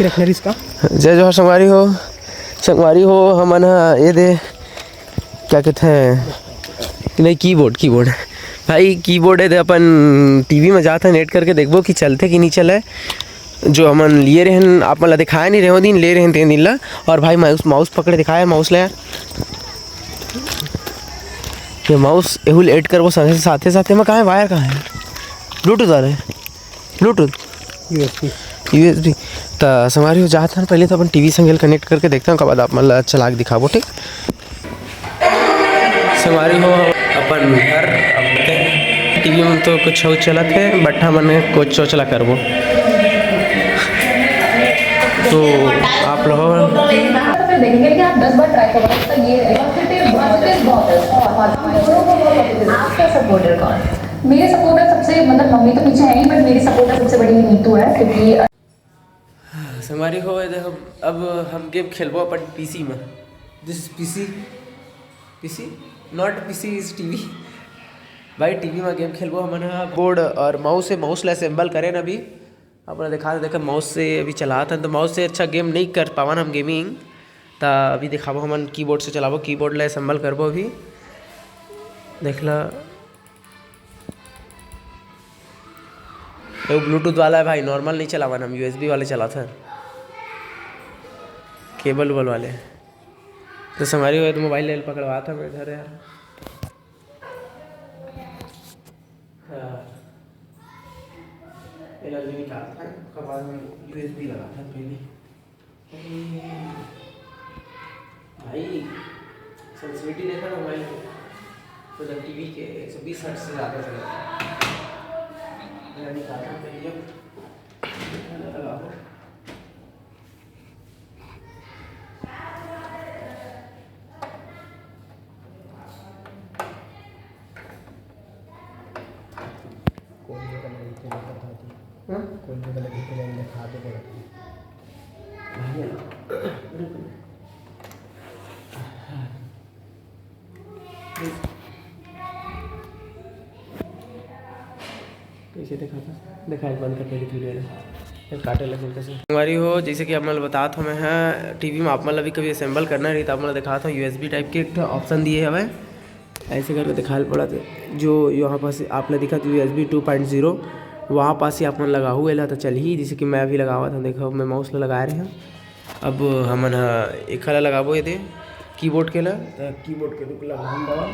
के रखना इसका। जय जोहर संगवारी हो हमन ये दे क्या कहते हैं नहीं कीबोर्ड भाई कीबोर्ड है दे अपन टीवी में जाता नेट करके देखबो कि चलते कि नहीं चले। जो हमन लिए रहन आप मतलब दिखाया नहीं रहे दिन ले रहे 3 दिन ला। और भाई माउस पकड़े दिखाया माउस ले यार ये माउस एहुल ऐड कर वो साथे में कहाँ है वायर कहाँ है ब्लूटूथ वाला है ब्लूटूथ यूएसबी तो संगवारी हो जाता है पहले तो अपन टीवी संग कनेक्ट करके देखते हैं कब बाद आप मतलब चला के दिखाबो ठीक। संगवारी हो अपन घर अब टीवी में तो कुछ हो चला थे बट हमने कुछ चला करबो तो आप लोग देखेंगे कि आप 10 बार ट्राई करोगे तो ये आपका सपोर्टर कौन? मेरे सपोर्टर सबसे मतलब मम्मी तो पीछे है ही बट मेरी सपोर्टर सबसे बड़ी नीतू है क्योंकि संगवारी हो देखो अब हम गेम खेलबो अपन पीसी में this PC not PC is TV भाई टीवी में गेम खेलबो हमन बोर्ड और माउस ला असेंबल करें अभी अपना देखा माउस से अभी चलाता तो माउस से अच्छा गेम नहीं कर पावन हम गेमिंग तो अभी दिखाबो हमन कीबोर्ड से चलाबो कीबोर्ड ला असेंबल करबो अभी देख ला वो ब्लूटूथ वाला है भाई नॉर्मल नहीं चलावन हम यूएसबी वाले चलाते हैं केबल वाले तो संगवारी हो तो मोबाइल ले पकड़वा था मैं इधर यार निकालता है बाद में यूएसबी लगाता है पहले भाई सेंसिटिविटी देखा ना मोबाइल को तो जब टीवी के 120 हर्ट्ज से ज़्यादा चला मेरा निकालता पहले लगाओ कोई जगह लगी तो जाएंगे खा दे कैसे दिखाई बंद कर पहले थोड़ी काटे लगे कैसे हमारी हो जैसे कि आप मतलब बता था मैं है टीवी में आप मतलब भी कभी असेंबल करना रही तो आप मतलब दिखा था यूएसबी टाइप के एक ऑप्शन दिए हमें ऐसे करके दिखाई पड़ा जो यहाँ पास आपने दिखा था USB 2.0 वहाँ पास ही आप मन लगा हुए ला तो चल ही जैसे कि मैं भी लगा हुआ था देखो मैं माउस ला लगा रहे हैं अब हमन एक खला लगाबो ये दे कीबोर्ड के ला तो कीबोर्ड के रुक लगा हम दवा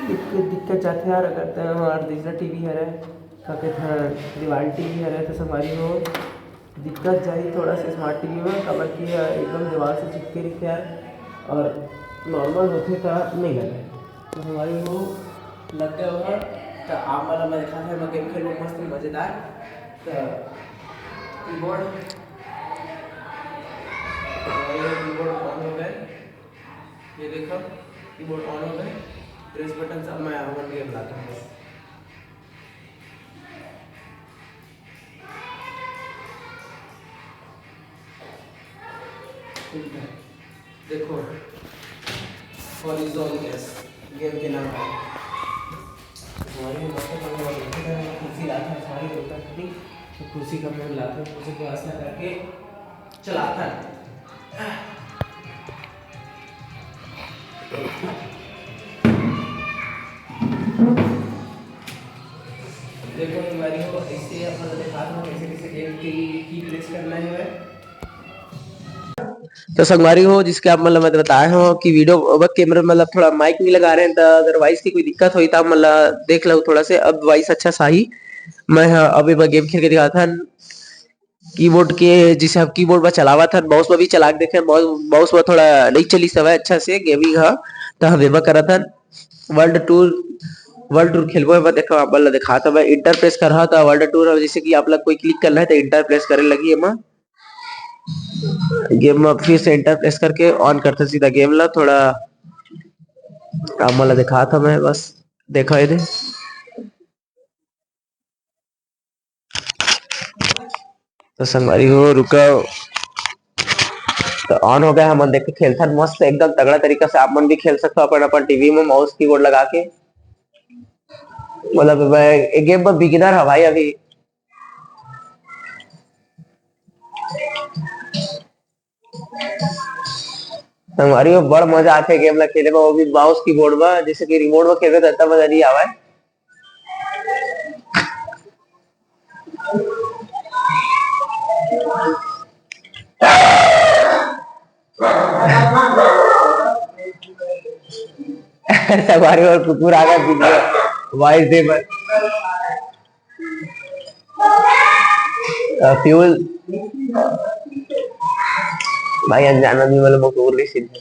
दिक्कत जाते यार करते हैं हमारा दूसरा टीवी है क्या कहते हैं दीवार टीवी है तो हमारी वो दिक्कत जाए थोड़ा सा स्मार्ट टीवी में कवर की एकदम दीवार से चिपके रही यार और नॉर्मल होते तो नहीं लगे तो हमारी वो लग गया हुआ तो आप वाला मैं देखा था मैं गेम खेलो मस्त मज़ेदार तो कीबोर्ड ऑन हो गए ये देखो कीबोर्ड ऑन हो गए प्रेस बटन सब मैं वन गेम लाता हूँ देखो हॉरिजॉन गैस गेम के नाम है हमारी कुर्सी लाता है सारी होता है ठीक तो कुर्सी का मैं लाता हूँ कुर्सी को ऐसा करके चलाता है देखो हमारी हो ऐसे अपन दिखा दूँ कैसे गेम की प्लेस करना है तो संगवारी हो जिसके आप मतलब मैं बताए हो कि वीडियो कैमरा मतलब थोड़ा माइक नहीं लगा रहे हैं तो अगर वॉइस की कोई दिक्कत हुई तो मतलब देख लो थोड़ा से अब वॉइस अच्छा सही मैं अभी गेम खेल के दिखा था कीबोर्ड के जिसे आप कीबोर्ड पर चलावा था माउस में भी चला के देखे माउस में थोड़ा नहीं चली सवा अच्छा से गेमिंग है तो हम वेबा करा था वर्ल्ड टूर खेलबो देखो आप दिखा था मैं इंटर प्रेस कर रहा था वर्ल्ड टूर जैसे कि आप लोग कोई क्लिक करना है तो इंटर प्रेस करने लगी है गेम में फिर से इंटर प्रेस करके ऑन करते सीधा गेम ला थोड़ा आप दिखा था मैं बस देखा ये तो संगवारी हो रुका तो ऑन हो गया हम देख के खेलता मस्त एकदम तगड़ा तरीका से आप मन भी खेल सकते हो अपन अपन टीवी में माउस कीबोर्ड लगा के मतलब मैं एक गेम में बिगिनर है भाई अभी। हमारी वो बड़ मजा आते गेम ला खेले में, वो भी माउस कीबोर्ड में, जैसे कि रिमोट में खेले तो इतना मजा नहीं आवा है। हमारी और कुकुर आ गया वॉइस दे पर फ्यूल भाई अनजाना भी मतलब कुकुर नहीं सीधे।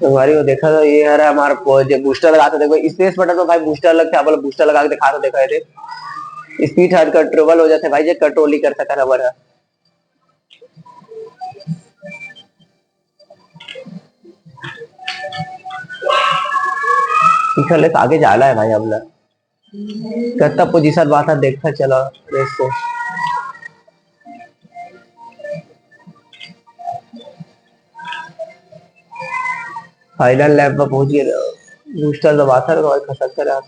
हमारी वो देखा तो ये यार हमारा जो बूस्टर लगा था, देखो स्पेस बटन में भाई बूस्टर लगता है, मतलब बूस्टर लगा के दिखा तो देखा थे स्पीड हार्ड कंट्रोल हो जाते भाई, जो कंट्रोल नहीं कर सका हमारा। ले आगे जाला है भाई हमला कितना पोजीशन बात है देखता चला रेस से। फाइनल लैब में पहुंच गए, बूस्टर दबाता है और खसकता रहा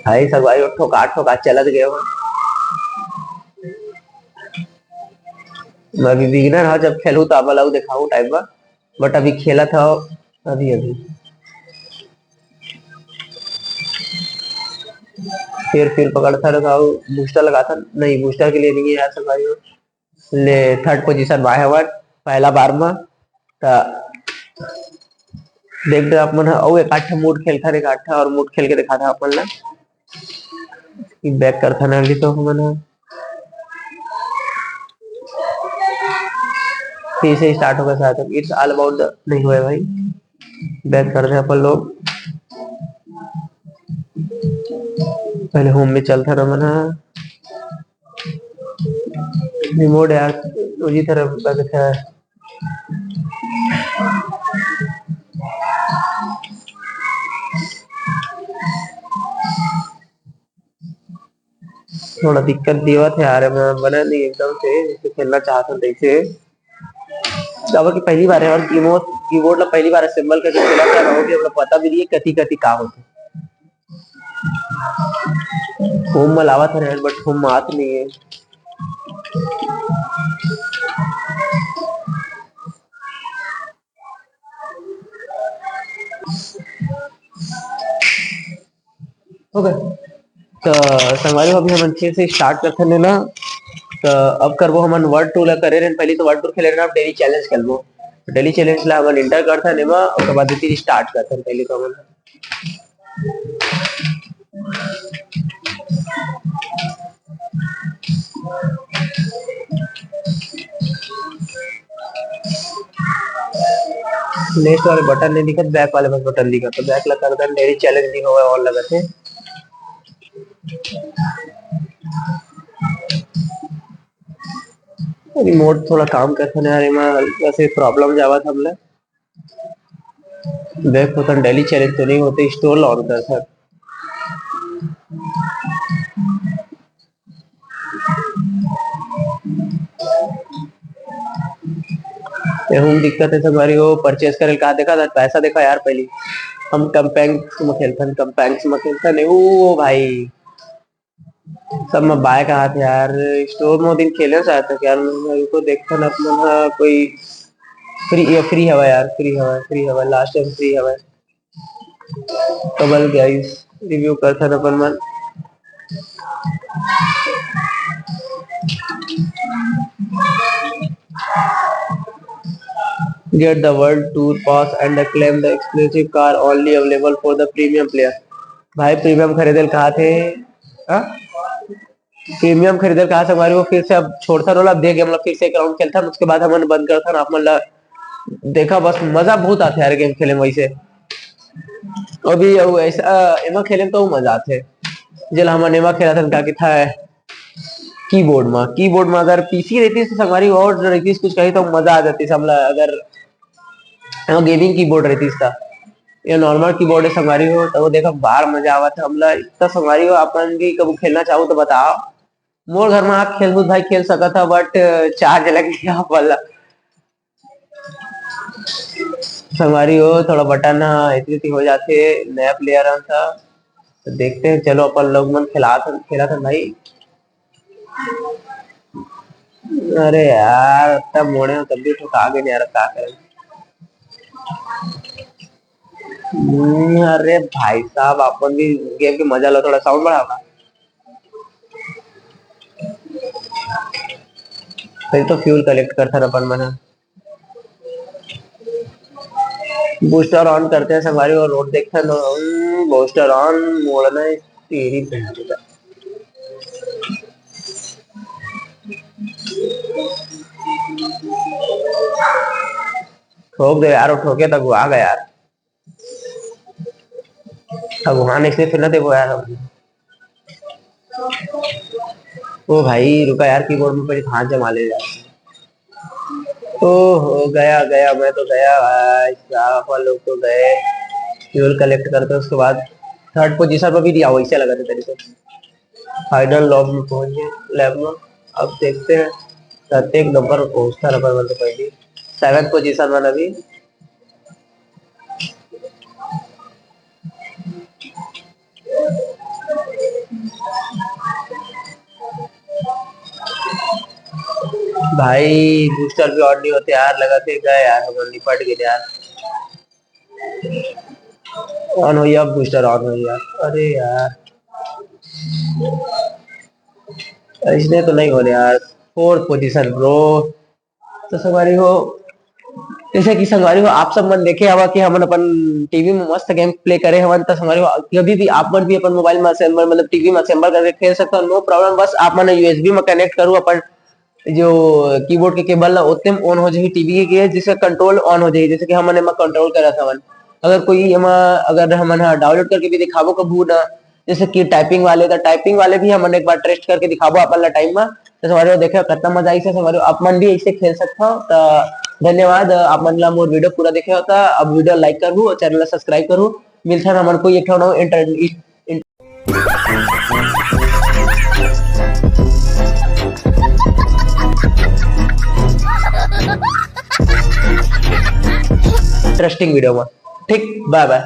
भाई। सब भाई ठोका चलत गए हो। मैं अभी बिगिनर हाँ, जब खेलूँ तो अब दिखाऊं टाइम में, बट अभी खेला था अभी अभी। फिर पकड़ता रहा, बूस्टर लगाता नहीं, बूस्टर के लिए नहीं है यार सब भाई। ले थर्ड पोजीशन बाहर पहला बार में देख दे अपन और एक आठ मूड खेलता रे, आठा और मूड खेल के दिखा था अपन ला बैक करता ना तो हमन फिर से स्टार्ट होगा शायद। इट्स ऑल अबाउट नहीं हुआ भाई, बैक कर दे अपन लोग। पहले होम में चलता रहा मना रिमोट यार उसी तरह दिखा है। थोड़ा दिक्कत दिया था यार, मैं बना नहीं एकदम से जैसे खेलना चाहता था अब की पहली बार है, और कीबोर्ड ला पहली बार असेंबल करके खेला था, वो भी मतलब पता भी नहीं है कति का होता होम में लावा था यार, बट होम आत नहीं है। ओके तो संगवारी अभी हम अच्छे से स्टार्ट करते हैं ना, तो अब करबो हम वर्ड टूर करे रहे पहले तो वर्ड टूर खेले रहे डेली चैलेंज खेलबो। डेली चैलेंज ला हम इंटर करता है नेमा, उसके बाद फिर स्टार्ट करते हैं पहले तो हम नेक्स्ट वाले बटन नहीं दिखत, बैक वाले बस बटन दिखत, तो बैक ला करते हैं डेली चैलेंज नहीं होगा और लगाते रिमोट थोड़ा काम करता है यार, मैं हल्का से प्रॉब्लम जावा था हमने बैक होता डेली चैलेंज तो नहीं होते, स्टोर लॉन्च कर सर हम दिक्कत है हमारी वो परचेज करे कहा देखा था पैसा देखा यार पहले हम कंपैक्स में खेलता नहीं वो भाई सब मैं बाय कहा था यार स्टोर में दिन खेलना चाहता यार, मेरे को देखता ना अपना कोई फ्री हवा यार, फ्री हवा लास्ट टाइम फ्री हवा कबल गाइस रिव्यू करता ना अपन मन। Get the world tour pass and claim the exclusive car only available for the premium player। भाई प्रीमियम खरीदल कहा थे प्रीमियम खरीदल कहा से हमारी वो फिर से अब छोड़ता रोला, अब देख मतलब फिर से एक राउंड खेलता उसके बाद हमने बंद करता ना, आप देखा बस मजा बहुत आता है यार गेम खेले में वैसे। अभी ऐसा एमा खेले तो मजा आते जल हम एमा खेला था क्या था कीबोर्ड में अगर पीसी रहती तो हमारी और रहती कुछ कही तो मजा आ जाती हमला, अगर गेमिंग कीबोर्ड रहती था या नॉर्मल कीबोर्ड है संगारी हो तो वो देखो बाहर मजा आवा था हमला इतना संगारी हो अपन भी कब खेलना चाहो तो बताओ। मोर घर में आप खेल कूद भाई खेल सका था बट चार्ज लग गया वाला संगवारी हो थोड़ा बटन इतनी हो जाते नया प्लेयर था तो देखते हैं चलो अपन लोग मन खेला था भाई। अरे यार तब मोड़े तब भी ठुका गए यार क्या करें। अरे भाई साहब अपन भी गेम की मजा लो थोड़ा साउंड बढ़ाओ फिर तो फ्यूल कलेक्ट करता रहा अपन मैंने बूस्टर ऑन करते हैं सवारी और रोड देखते हैं तो बूस्टर ऑन मोड़ना है तेरी बहन का। ठोक दे यार ठोके तक आ गया यार अब वहां इसलिए फिर ना थे वो यार। ओ भाई रुका यार कीबोर्ड में पड़ी हाथ जमा ले यार। ओ हो गया गया मैं तो गया भाई साहब लोग तो गए फ्यूल कलेक्ट करते उसके बाद थर्ड पोजीशन पर भी दिया वैसे लगा था तरीके फाइनल लॉब में पहुंच गए लैब में। अब देखते हैं प्रत्येक नंबर पहुंचता रहा तो पहले 7th पोजीशन में अभी भाई बूस्टर भी ऑन नहीं होते यार लगाते गए यार हम निपट गए यार। ऑन हो अब बूस्टर ऑन हो यार। अरे यार इसलिए तो नहीं हो रहा यार 4th पोजीशन ब्रो। तो संगवारी हो जैसे कि संगवारी हो आप सब मन देखे हवा कि हम अपन टीवी में मस्त गेम प्ले करे हवन तो संगवारी हो कभी भी आप मन भी अपन मोबाइल में असेंबल मतलब टीवी में असेंबल करके खेल सकते हो नो प्रॉब्लम। बस आप मन यूएसबी में कनेक्ट करूँ अपन जो कीबोर्ड के केबल ना उतने ऑन हो जाए टीवी के जिससे कंट्रोल ऑन हो जाए जैसे कि हमने कंट्रोल करा था मन अगर कोई अगर हम डाउनलोड करके भी दिखावो कबू ना जैसे कि टाइपिंग वाले भी हमने एक बार टेस्ट करके दिखावो अपन टाइम में तो हमारे देखे कितना मजा आई से हमारे आप मन भी ऐसे खेल सकता हो। तो धन्यवाद आप मन ला मोर वीडियो पूरा देखे होता अब वीडियो लाइक करूँ और चैनल सब्सक्राइब करूँ मिलता है हमारे को एक इंटरेस्टिंग वीडियो में ठीक बाय बाय।